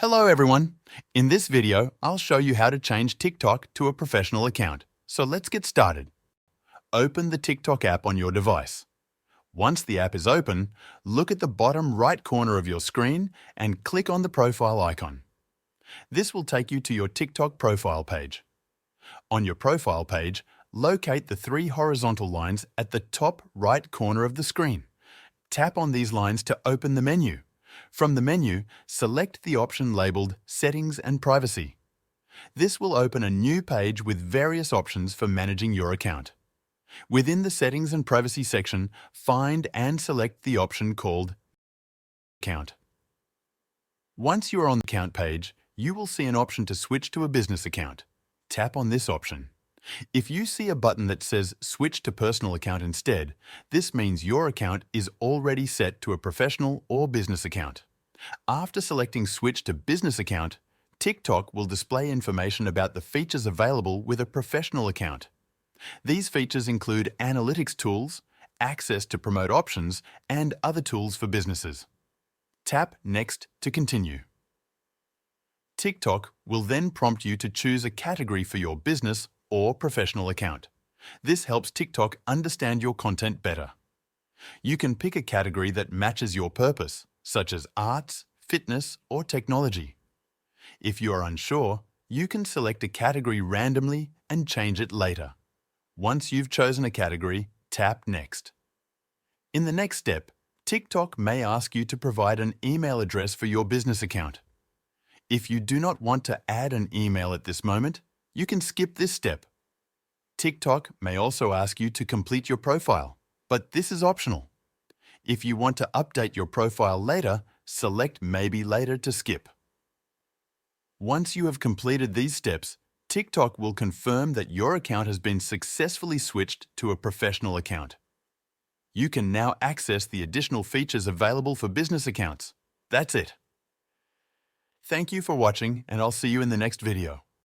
Hello everyone! In this video, I'll show you how to change TikTok to a professional account. So let's get started. Open the TikTok app on your device. Once the app is open, look at the bottom right corner of your screen and click on the profile icon. This will take you to your TikTok profile page. On your profile page, locate the three horizontal lines at the top right corner of the screen. Tap on these lines to open the menu. From the menu, select the option labeled Settings and Privacy. This will open a new page with various options for managing your account. Within the Settings and Privacy section, find and select the option called Account. Once you are on the account page, you will see an option to switch to a business account. Tap on this option. If you see a button that says Switch to Personal Account instead, this means your account is already set to a professional or business account. After selecting Switch to Business Account, TikTok will display information about the features available with a professional account. These features include analytics tools, access to promote options, and other tools for businesses. Tap Next to continue. TikTok will then prompt you to choose a category for your business or professional account. This helps TikTok understand your content better. You can pick a category that matches your purpose, such as arts, fitness, or technology. If you are unsure, you can select a category randomly and change it later. Once you've chosen a category, tap Next. In the next step, TikTok may ask you to provide an email address for your business account. If you do not want to add an email at this moment, you can skip this step. TikTok may also ask you to complete your profile, but this is optional. If you want to update your profile later, select Maybe Later to skip. Once you have completed these steps, TikTok will confirm that your account has been successfully switched to a professional account. You can now access the additional features available for business accounts. That's it. Thank you for watching, and I'll see you in the next video.